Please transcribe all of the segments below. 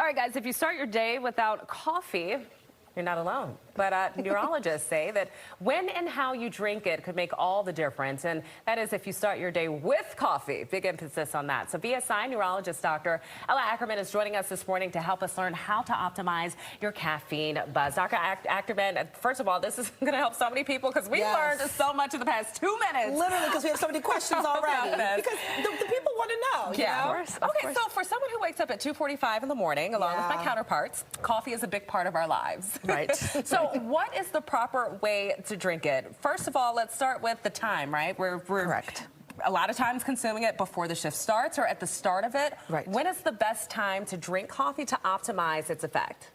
All right, guys, if you start your day without coffee, you're not alone. But neurologists say that when and how you drink it could make all the difference. And that is if you start your day with coffee. Big emphasis on that. So VSI Neurologist Dr. Akkerman is joining us this morning to help us learn how to optimize your caffeine buzz. Dr. Akkerman, first of all, this is going to help so many people because we learned so much in the past 2 minutes. Literally, because we have so many questions already. Because the people want to know, you know? Of course. So for someone who wakes up at 2:45 in the morning, along with my counterparts, coffee is a big part of our lives. Right. So what is the proper way to drink it? First of all, let's start with the time, right? We're Correct. A lot of times consuming it before the shift starts or at the start of it. Right. When is the best time to drink coffee to optimize its effect?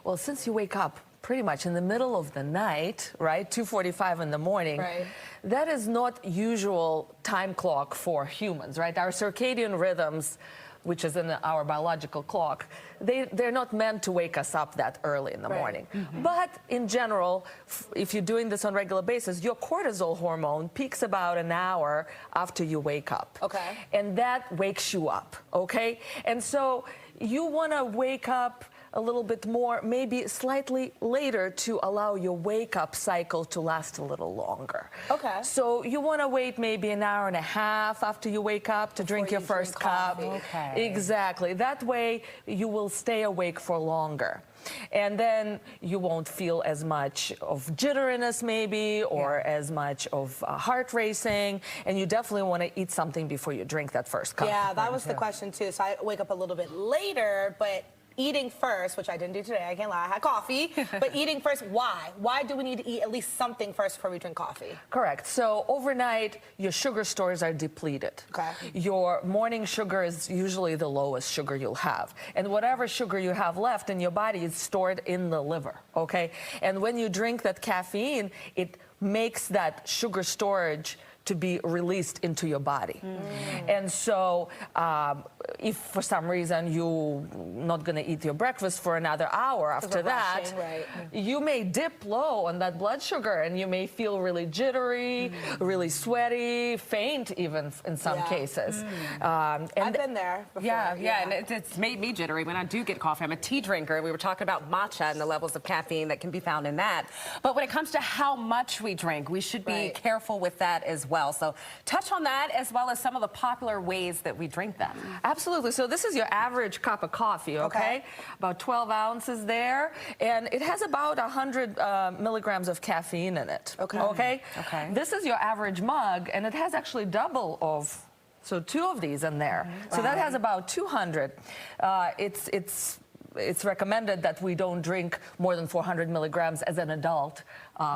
Well, since you wake up pretty much in the middle of the night, right, 2:45 in the morning, that is not usual time clock for humans, right? Our circadian rhythms, which is in our biological clock, they're not meant to wake us up that early in the morning. But in general, if you're doing this on a regular basis, your cortisol hormone peaks about an hour after you wake up. Okay. And that wakes you up, okay? And so you want to wake up a little bit more, maybe slightly later, to allow your wake-up cycle to last a little longer. Okay. So you want to wait maybe an hour and a half after you wake up to drink your first cup. Okay. Exactly. That way you will stay awake for longer. And then you won't feel as much of jitteriness maybe, or as much of heart racing, and you definitely want to eat something before you drink that first cup. Yeah, that was the question too. So I wake up a little bit later, but eating first, which I didn't do today, I can't lie, I had coffee, but eating first, why? Why do we need to eat at least something first before we drink coffee? Correct. So overnight, your sugar stores are depleted. Okay. Your morning sugar is usually the lowest sugar you'll have. And whatever sugar you have left in your body is stored in the liver, okay? And when you drink that caffeine, it makes that sugar storage to be released into your body. And so if for some reason you're not going to eat your breakfast for another hour after that, you may dip low on that blood sugar and you may feel really jittery, really sweaty, faint even in some cases. And I've been there before. And it's made me jittery when I do get coffee. I'm a tea drinker. We were talking about matcha and the levels of caffeine that can be found in that. But when it comes to how much we drink, we should be careful with that as well. So touch on that as well as some of the popular ways that we drink them. Absolutely. So this is your average cup of coffee, okay? About 12 ounces there. And it has about 100 milligrams of caffeine in it. Okay. This is your average mug, and it has actually double of, so 2 of these in there. So that has about 200. It's recommended that we don't drink more than 400 milligrams as an adult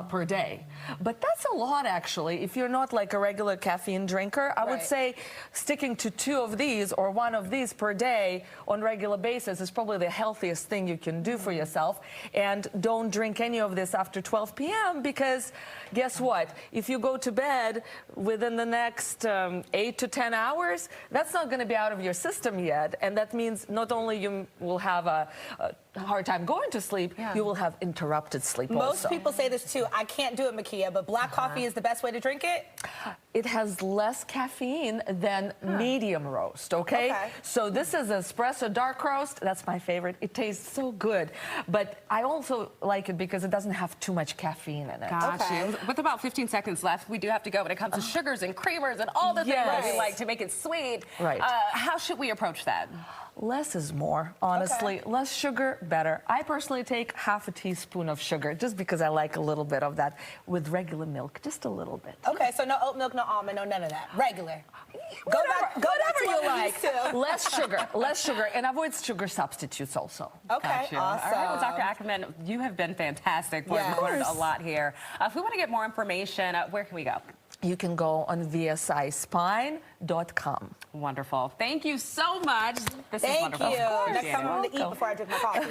per day. But that's a lot, actually. If you're not like a regular caffeine drinker, I would say sticking to 2 of these or 1 of these per day on a regular basis is probably the healthiest thing you can do for yourself. And don't drink any of this after 12 p.m. because guess what? If you go to bed within the next 8 to 10 hours, that's not going to be out of your system yet. And that means not only you will have a hard time going to sleep, you will have interrupted sleep also. Most people say this too. I can't do it, Makia, but black coffee is the best way to drink it? It has less caffeine than medium roast, okay? So this is espresso dark roast. That's my favorite. It tastes so good. But I also like it because it doesn't have too much caffeine in it. Gotcha. With about 15 seconds left, we do have to go when it comes to sugars and creamers and all the things that we like to make it sweet. How should we approach that? Less is more, honestly. Less sugar, better. I personally take half a teaspoon of sugar just because I like a little bit of that with regular milk, just a little bit. Okay, so no oat milk, no almond, no none of that. Regular. Whatever you like. Less sugar, and avoid sugar substitutes also. Okay, awesome. All right, well, Dr. Akkerman, you have been fantastic. We've learned a lot here. If we want to get more information, where can we go? You can go on VSIspine.com. Wonderful. Thank you so much. This is wonderful. Thank you. Next time I'm going to eat before I drink my coffee.